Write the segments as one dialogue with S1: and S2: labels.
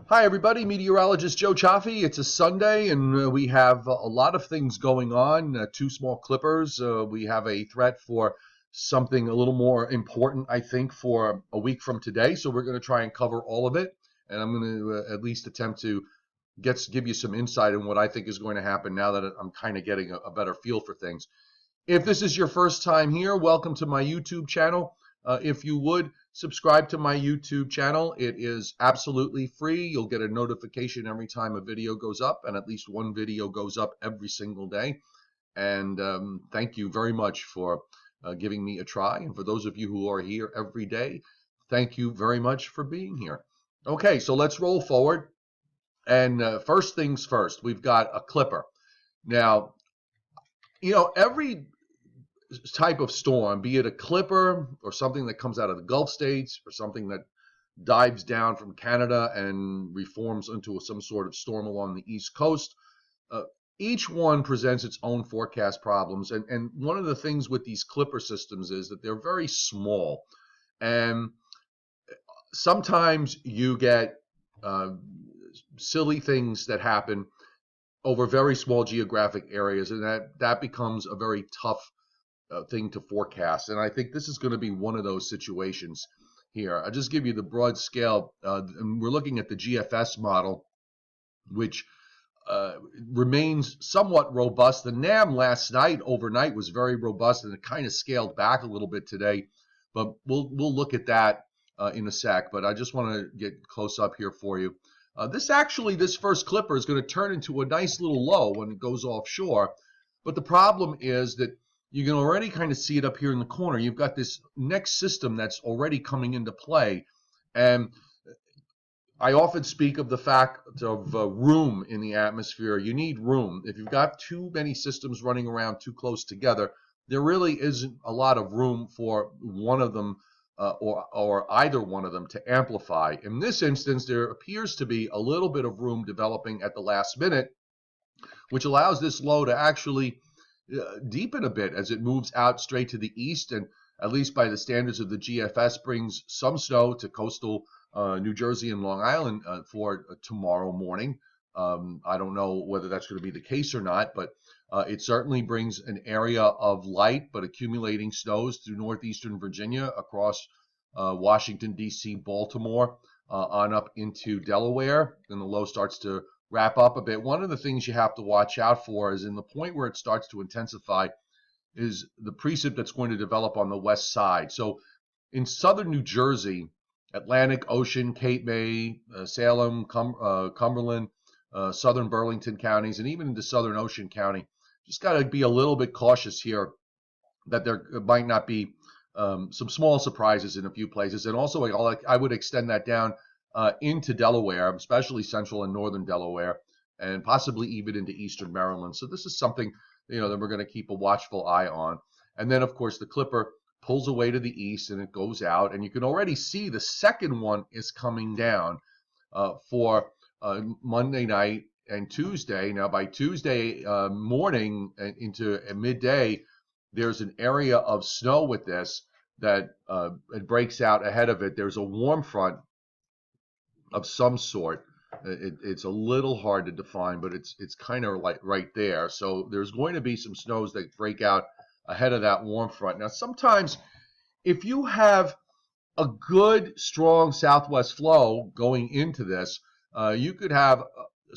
S1: Hi, everybody. Meteorologist Joe Chaffee. It's a Sunday, and we have a lot of things going on. Two small clippers. We have a threat for something a little more important, I think, for a week from today. So we're going to try and cover all of it, and I'm going to at least attempt to give you some insight on what I think is going to happen now that I'm kind of getting a better feel for things. If this is your first time here, welcome to my YouTube channel. If you would subscribe to my YouTube channel, it is absolutely free. You'll get a notification every time a video goes up, and at least one video goes up every single day. And thank you very much for giving me a try. And for those of you who are here every day, thank you very much for being here. Okay, so let's roll forward. And first things first, we've got a clipper. Now, every type of storm, be it a clipper or something that comes out of the Gulf states or something that dives down from Canada and reforms into some sort of storm along the East Coast, each one presents its own forecast problems. And one of the things with these clipper systems is that they're very small. And sometimes you get silly things that happen over very small geographic areas, and that becomes a very tough thing to forecast. And I think this is going to be one of those situations here. I'll just give you the broad scale. And we're looking at the GFS model, which remains somewhat robust. The NAM last night, overnight, was very robust, and it kind of scaled back a little bit today. But we'll look at that in a sec. But I just want to get close up here for you. This first clipper is going to turn into a nice little low when it goes offshore. But the problem is that you can already kind of see it up here in the corner. You've got this next system that's already coming into play. And I often speak of the fact of room in the atmosphere. You need room. If you've got too many systems running around too close together, there really isn't a lot of room for one of them or either one of them to amplify. In this instance, there appears to be a little bit of room developing at the last minute, which allows this low to actually deepen a bit as it moves out straight to the east, and at least by the standards of the GFS, brings some snow to coastal New Jersey and Long Island for tomorrow morning. I don't know whether that's going to be the case or not, but it certainly brings an area of light but accumulating snows through northeastern Virginia, across Washington, D.C., Baltimore, on up into Delaware. Then the low starts to wrap up a bit. One of the things you have to watch out for is in the point where it starts to intensify is the precip that's going to develop on the west side. So in southern New Jersey, Atlantic Ocean, Cape May, Salem, Cumberland, southern Burlington counties, and even into southern Ocean County, just got to be a little bit cautious here that there might not be some small surprises in a few places. And also, I would extend that down into Delaware, especially central and northern Delaware, and possibly even into eastern Maryland. So this is something that we're going to keep a watchful eye on. And then, of course, the clipper pulls away to the east and it goes out, and you can already see the second one is coming down for Monday night and Tuesday. Now, by Tuesday morning into midday, there's an area of snow with this that it breaks out ahead of it. There's a warm front of some sort. It's a little hard to define, but it's kind of like right there. So there's going to be some snows that break out ahead of that warm front. Now, sometimes if you have a good, strong southwest flow going into this, you could have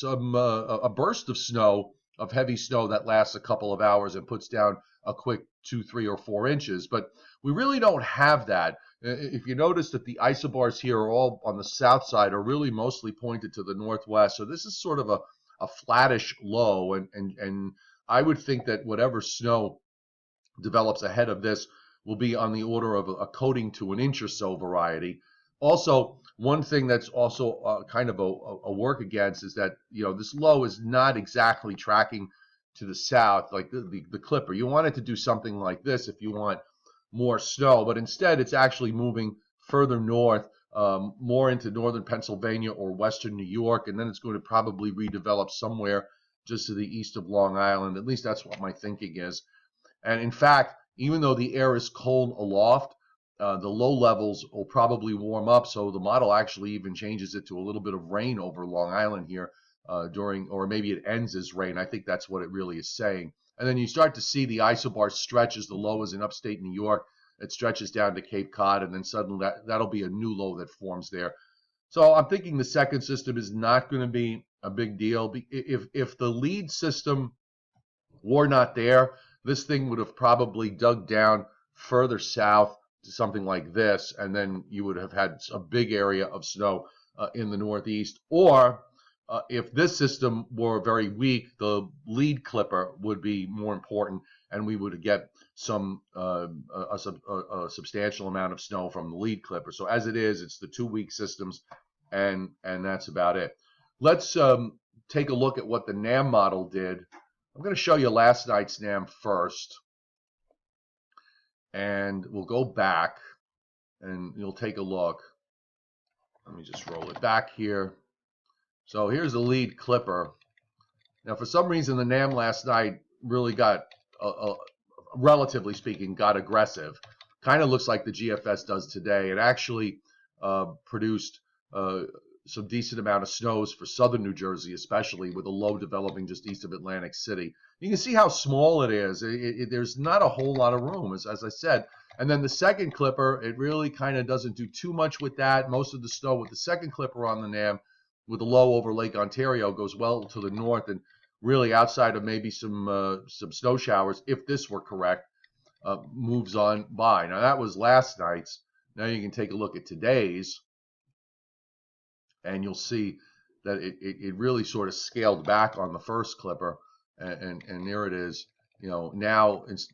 S1: a burst of snow, of heavy snow that lasts a couple of hours and puts down a quick 2, 3, or 4 inches. But we really don't have that. If you notice that the isobars here are all on the south side, are really mostly pointed to the northwest. So this is sort of a flattish low, and I would think that whatever snow develops ahead of this will be on the order of a coating to an inch or so variety. Also, one thing that's also kind of a work against is that this low is not exactly tracking to the south like the clipper. You want it to do something like this if you want more snow, but instead it's actually moving further north, more into northern Pennsylvania or western New York, and then it's going to probably redevelop somewhere just to the east of Long Island. At least that's what my thinking is. And in fact, even though the air is cold aloft, the low levels will probably warm up, so the model actually even changes it to a little bit of rain over Long Island here during, or maybe it ends as rain. I think that's what it really is saying. And then you start to see the isobar stretch as the low is in upstate New York. It stretches down to Cape Cod, and then suddenly that'll be a new low that forms there. So I'm thinking the second system is not going to be a big deal. If the lead system were not there, this thing would have probably dug down further south to something like this, and then you would have had a big area of snow in the Northeast. Or if this system were very weak, the lead clipper would be more important, and we would get some a substantial amount of snow from the lead clipper. So as it is, it's the 2 weak systems, and that's about it. Let's take a look at what the NAM model did. I'm going to show you last night's NAM first, and we'll go back and you'll take a look. Let me just roll it back here. So here's the lead clipper. Now, for some reason, the NAM last night really got, relatively speaking, got aggressive. Kind of looks like the GFS does today. It actually produced some decent amount of snows for southern New Jersey, especially with a low developing just east of Atlantic City. You can see how small it is. There's not a whole lot of room, as I said. And then the second clipper, it really kind of doesn't do too much with that. Most of the snow with the second clipper on the NAM with the low over Lake Ontario goes well to the north, and really outside of maybe some snow showers, if this were correct, moves on by. Now that was last night's. Now you can take a look at today's, and you'll see that it really sort of scaled back on the first clipper, and there it is. Now it's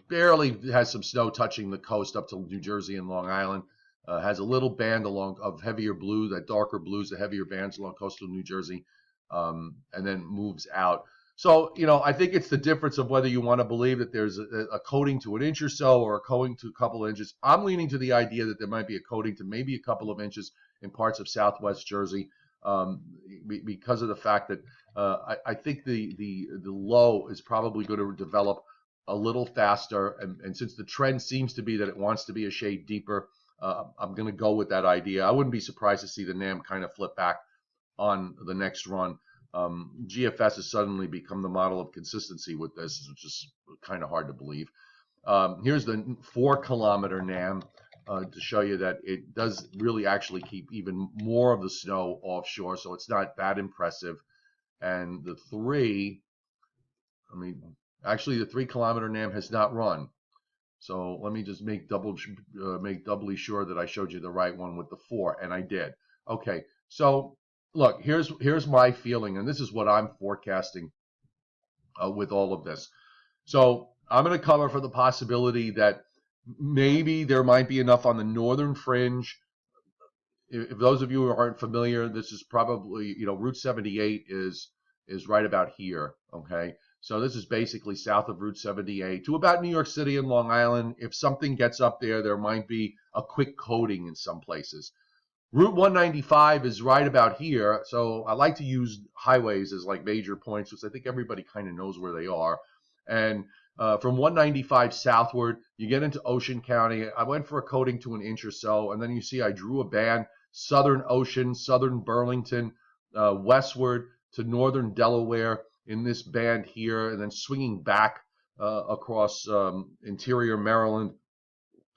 S1: barely has some snow touching the coast up to New Jersey and Long Island. Has a little band along of heavier blue, that darker blues, the heavier bands along coastal New Jersey, and then moves out. So, I think it's the difference of whether you want to believe that there's a coating to an inch or so or a coating to a couple of inches. I'm leaning to the idea that there might be a coating to maybe a couple of inches in parts of southwest Jersey, because of the fact that I think the low is probably going to develop a little faster, and since the trend seems to be that it wants to be a shade deeper, I'm going to go with that idea. I wouldn't be surprised to see the NAM kind of flip back on the next run. GFS has suddenly become the model of consistency with this, which is kind of hard to believe. Here's the 4-kilometer NAM to show you that it does really actually keep even more of the snow offshore, so it's not that impressive. And the 3, actually the 3-kilometer NAM has not run. So let me just make doubly sure that I showed you the right one with the 4, and I did. Okay, so look, here's my feeling, and this is what I'm forecasting with all of this. So I'm going to cover for the possibility that maybe there might be enough on the northern fringe. If those of you who aren't familiar, this is probably, Route 78 is right about here, okay? So this is basically south of Route 78 to about New York City and Long Island. If something gets up there, there might be a quick coating in some places. Route 195 is right about here, so I like to use highways as like major points, because I think everybody kind of knows where they are. And from 195 southward, you get into Ocean County. I went for a coating to an inch or so, and then you see I drew a band, southern Ocean, southern Burlington, westward to northern Delaware in this band here, and then swinging back across interior Maryland,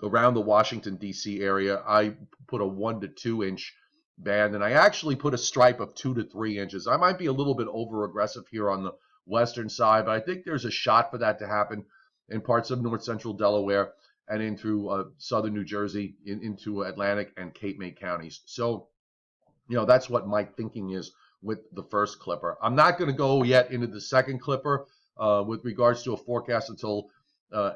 S1: around the Washington, D.C. area. I put a 1 to 2 inch band, and I actually put a stripe of 2 to 3 inches. I might be a little bit over aggressive here on the western side, but I think there's a shot for that to happen in parts of north central Delaware and into southern New Jersey, into Atlantic and Cape May counties. So, that's what my thinking is with the first clipper. I'm not going to go yet into the second clipper with regards to a forecast until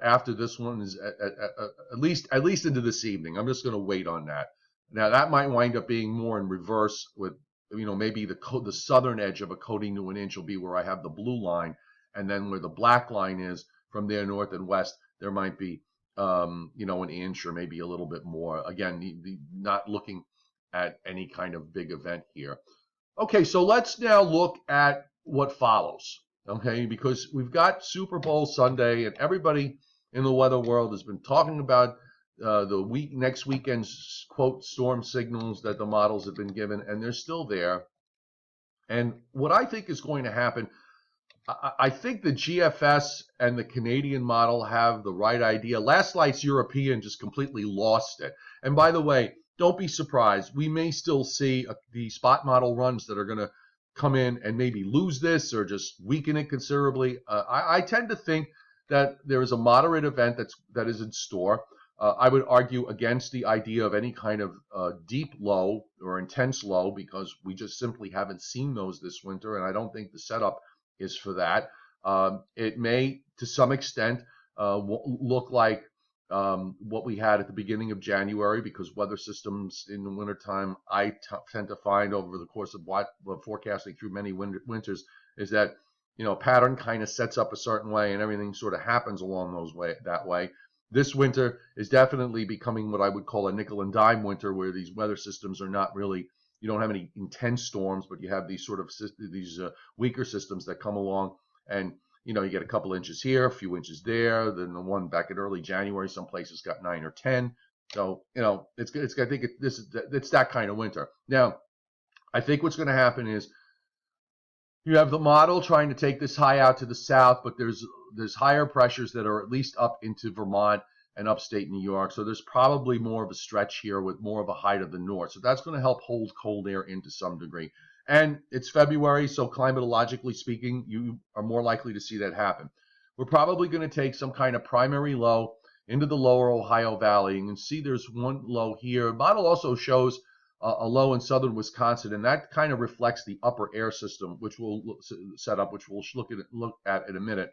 S1: after this one is at least into this evening. I'm just going to wait on that. Now that might wind up being more in reverse with, maybe the southern edge of a coating to an inch will be where I have the blue line, and then where the black line is from there north and west, there might be an inch or maybe a little bit more. Again, not looking at any kind of big event here. Okay, so let's now look at what follows. Okay, because we've got Super Bowl Sunday, and everybody in the weather world has been talking about the next weekend's quote storm signals that the models have been given, and they're still there. And what I think is going to happen, I think the GFS and the Canadian model have the right idea. Last night's European just completely lost it. And by the way, don't be surprised. We may still see the spot model runs that are going to come in and maybe lose this or just weaken it considerably. I tend to think that there is a moderate event that is in store. I would argue against the idea of any kind of deep low or intense low because we just simply haven't seen those this winter, and I don't think the setup is for that. It may, to some extent, look like what we had at the beginning of January, because weather systems in the wintertime, I tend to find over the course of forecasting through many winters, is that pattern kind of sets up a certain way and everything sort of happens along that way. This winter is definitely becoming what I would call a nickel and dime winter, where these weather systems are not really, you don't have any intense storms, but you have these sort of weaker systems that come along, and you get a couple inches here, a few inches there. Then the one back in early January, some places got 9 or 10. So it's I think it's that kind of winter. Now, I think what's going to happen is you have the model trying to take this high out to the south, but there's higher pressures that are at least up into Vermont and upstate New York. So there's probably more of a stretch here with more of a high to the north. So that's going to help hold cold air in to some degree. And it's February, so climatologically speaking, you are more likely to see that happen. We're probably going to take some kind of primary low into the lower Ohio Valley. You can see there's one low here. The model also shows a low in southern Wisconsin, and that kind of reflects the upper air system, which we'll set up, which we'll look at in a minute.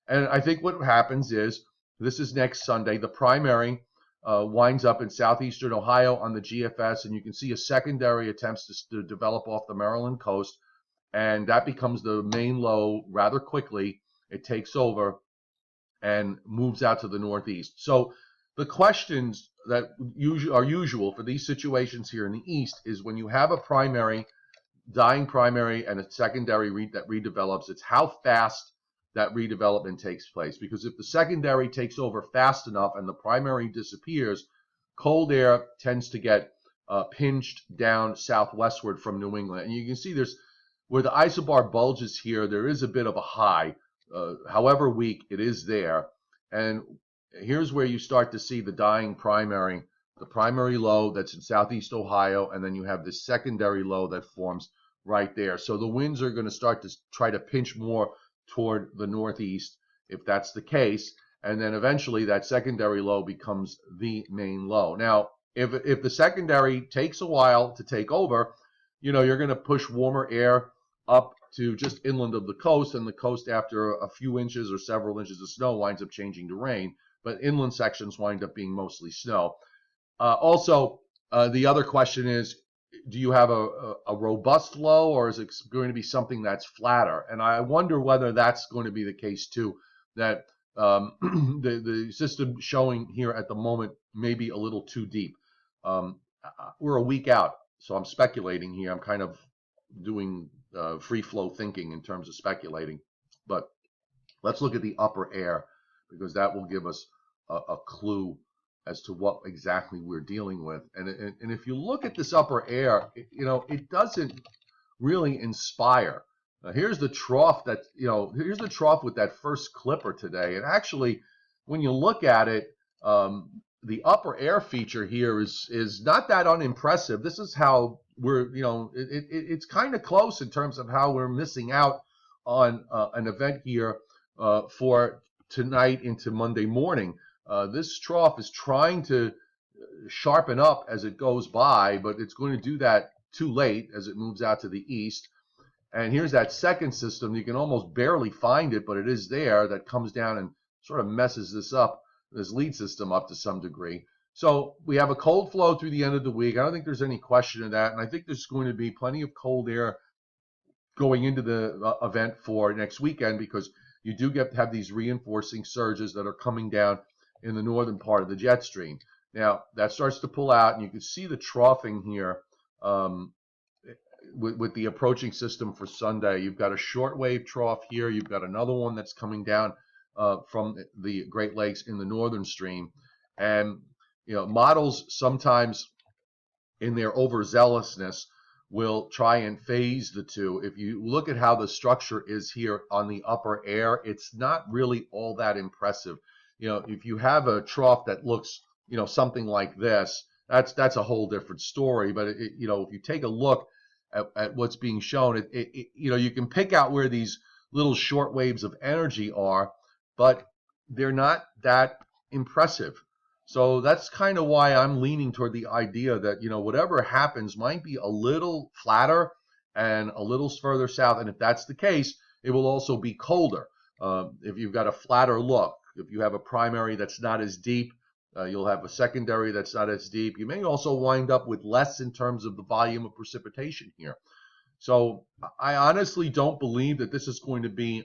S1: And I think what happens is, this is next Sunday, the primary winds up in southeastern Ohio on the GFS, and you can see a secondary attempts to develop off the Maryland coast, and that becomes the main low rather quickly. It takes over and moves out to the northeast. So the questions that are usual for these situations here in the east is when you have a primary, dying primary, and a secondary that redevelops, it's how fast that redevelopment takes place. Because if the secondary takes over fast enough and the primary disappears, cold air tends to get pinched down southwestward from New England. And you can see there's where the isobar bulges here, there is a bit of a high. However weak, it is there. And here's where you start to see the dying primary, the primary low that's in southeast Ohio, and then you have this secondary low that forms right there. So the winds are going to start to try to pinch more toward the northeast if that's the case, and then eventually that secondary low becomes the main low. Now, if the secondary takes a while to take over, you're going to push warmer air up to just inland of the coast, and the coast, after a few inches or several inches of snow, winds up changing to rain, but inland sections wind up being mostly snow. Also, the other question is, do you have a robust low, or is it going to be something that's flatter? And I wonder whether that's going to be the case too, that the system showing here at the moment may be a little too deep. We're a week out, so I'm speculating here. I'm kind of doing free flow thinking in terms of speculating. But let's look at the upper air, because that will give us a clue as to what exactly we're dealing with. And if you look at this upper air, it doesn't really inspire. Here's the trough here's the trough with that first clipper today. And actually, when you look at it, the upper air feature here is not that unimpressive. This is how we're, it's kind of close in terms of how we're missing out on an event here for tonight into Monday morning. This trough is trying to sharpen up as it goes by, but it's going to do that too late as it moves out to the east. And here's that second system. You can almost barely find it, but it is there, that comes down and sort of messes this lead system up to some degree. So we have a cold flow through the end of the week. I don't think there's any question of that. And I think there's going to be plenty of cold air going into the event for next weekend, because you do have these reinforcing surges that are coming down in the northern part of the jet stream. Now, that starts to pull out, and you can see the troughing here with the approaching system for Sunday. You've got a shortwave trough here. You've got another one that's coming down from the Great Lakes in the northern stream. And models sometimes in their overzealousness will try and phase the two. If you look at how the structure is here on the upper air, it's not really all that impressive. If you have a trough that looks, something like this, that's a whole different story. But if you take a look at what's being shown, you can pick out where these little short waves of energy are, but they're not that impressive. So that's kind of why I'm leaning toward the idea that, whatever happens might be a little flatter and a little further south. And if that's the case, it will also be colder. If you've got a flatter look, if you have a primary that's not as deep, you'll have a secondary that's not as deep. You may also wind up with less in terms of the volume of precipitation here. So I honestly don't believe that this is going to be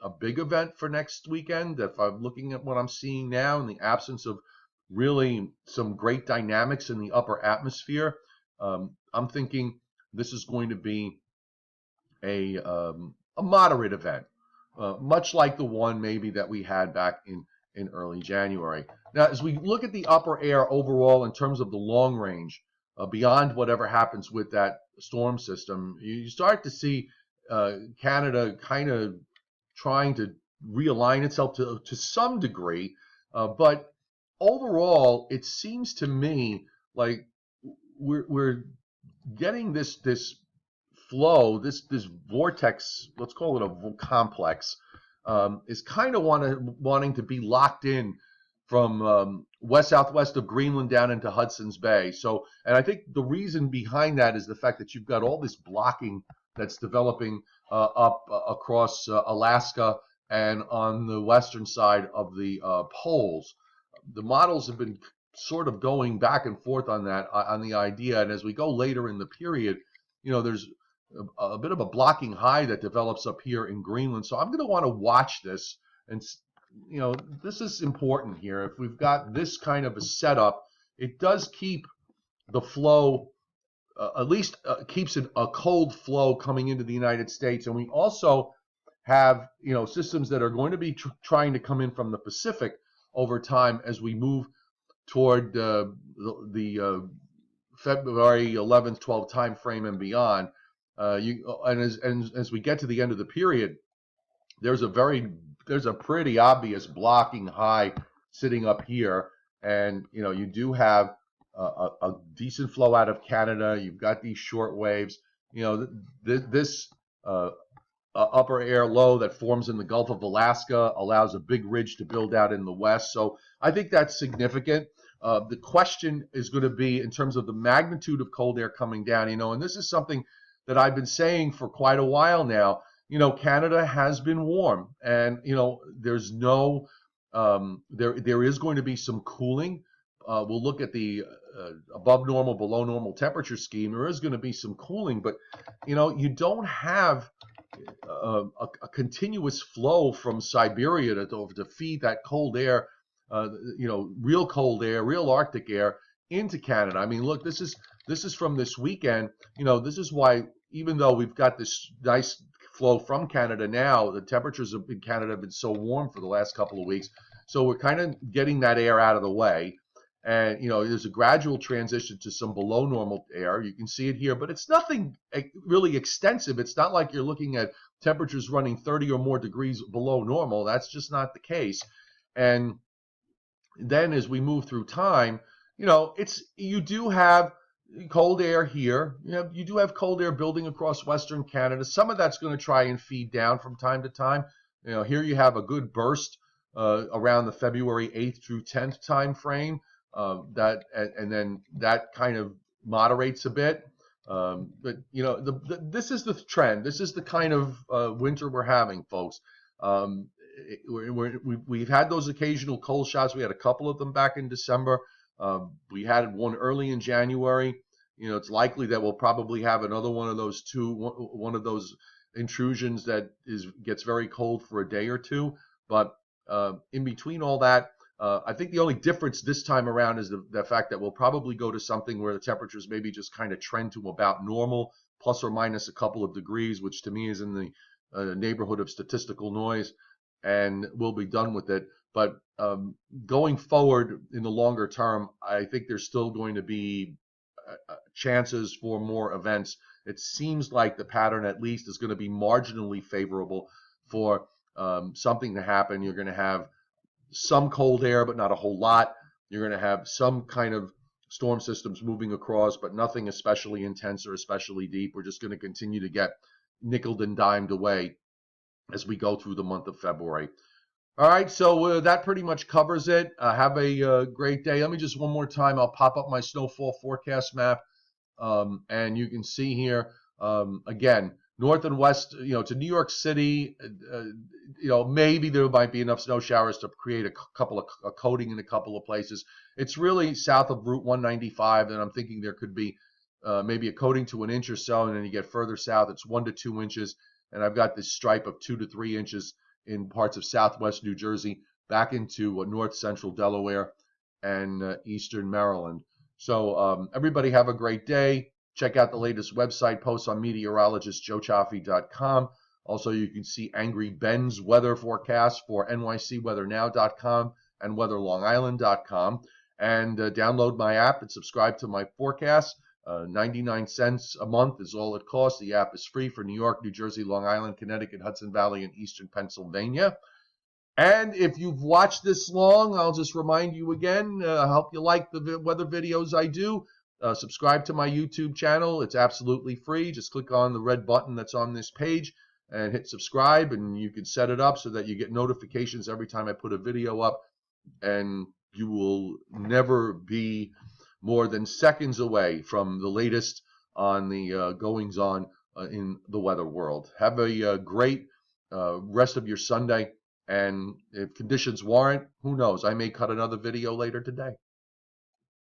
S1: a big event for next weekend. If I'm looking at what I'm seeing now in the absence of really some great dynamics in the upper atmosphere, I'm thinking this is going to be a moderate event, much like the one maybe that we had back in early January. Now, as we look at the upper air overall in terms of the long range, beyond whatever happens with that storm system, you start to see Canada kind of trying to realign itself to some degree, but overall, it seems to me like we're getting this flow, this vortex, let's call it a complex, is kind of wanting to be locked in from west southwest of Greenland down into Hudson's Bay. So, and I think the reason behind that is the fact that you've got all this blocking that's developing up across Alaska and on the western side of the poles. The models have been sort of going back and forth on that, on the idea. And as we go later in the period, there's a bit of a blocking high that develops up here in Greenland. So I'm going to want to watch this. And, this is important here. If we've got this kind of a setup, it does keep the flow, at least keeps a cold flow coming into the United States. And we also have, systems that are going to be trying to come in from the Pacific over time as we move toward the February 11th, 12th time frame and beyond. As we get to the end of the period, there's a pretty obvious blocking high sitting up here, and you do have a decent flow out of Canada. You've got these short waves. This upper air low that forms in the Gulf of Alaska allows a big ridge to build out in the west. So I think that's significant. The question is going to be in terms of the magnitude of cold air coming down, and this is something that I've been saying for quite a while now. Canada has been warm, and there's no there is going to be some cooling. We'll look at the above normal, below normal temperature scheme. There is going to be some cooling, but you don't have a continuous flow from Siberia to feed that cold air, real cold air, real Arctic air into Canada. I mean, look, this is from this weekend. This is why, even though we've got this nice flow from Canada now, the temperatures in Canada have been so warm for the last couple of weeks. So we're kind of getting that air out of the way. And, there's a gradual transition to some below normal air. You can see it here, but it's nothing really extensive. It's not like you're looking at temperatures running 30 or more degrees below normal. That's just not the case. And then as we move through time, you do have cold air here. You do have cold air building across Western Canada. Some of that's going to try and feed down from time to time. Here you have a good burst around the February 8th through 10th time frame. And then that kind of moderates a bit. But this is the trend. This is the kind of winter we're having, folks. We've had those occasional cold shots. We had a couple of them back in December. We had one early in January. It's likely that we'll probably have another one of those one of those intrusions that gets very cold for a day or two. But in between all that, I think the only difference this time around is the fact that we'll probably go to something where the temperatures maybe just kind of trend to about normal, plus or minus a couple of degrees, which to me is in the neighborhood of statistical noise, and we'll be done with it. But going forward in the longer term, I think there's still going to be chances for more events. It seems like the pattern at least is going to be marginally favorable for something to happen. You're going to have some cold air, but not a whole lot. You're going to have some kind of storm systems moving across, but nothing especially intense or especially deep. We're just going to continue to get nickeled and dimed away as we go through the month of February. All right, so that pretty much covers it. Have a great day. Let me just one more time, I'll pop up my snowfall forecast map, and you can see here, again, north and west, to New York City, maybe there might be enough snow showers to create a coating in a couple of places. It's really south of Route 195, and I'm thinking there could be maybe a coating to 1 inch or so, and then you get further south, it's 1 to 2 inches, and I've got this stripe of 2 to 3 inches in parts of southwest New Jersey, back into north central Delaware and eastern Maryland. So everybody have a great day. Check out the latest website posts on meteorologistjoechaffee.com. Also, you can see Angry Ben's weather forecast for nycweathernow.com and weatherlongisland.com. And download my app and subscribe to my forecast. 99 cents a month is all it costs. The app is free for New York, New Jersey, Long Island, Connecticut, Hudson Valley, and eastern Pennsylvania. And if you've watched this long, I'll just remind you again, I hope you like the weather videos I do. Subscribe to my YouTube channel. It's absolutely free. Just click on the red button that's on this page and hit subscribe, and you can set it up so that you get notifications every time I put a video up, and you will never be more than seconds away from the latest on the goings on in the weather world. Have a great rest of your Sunday, and if conditions warrant, who knows, I may cut another video later today.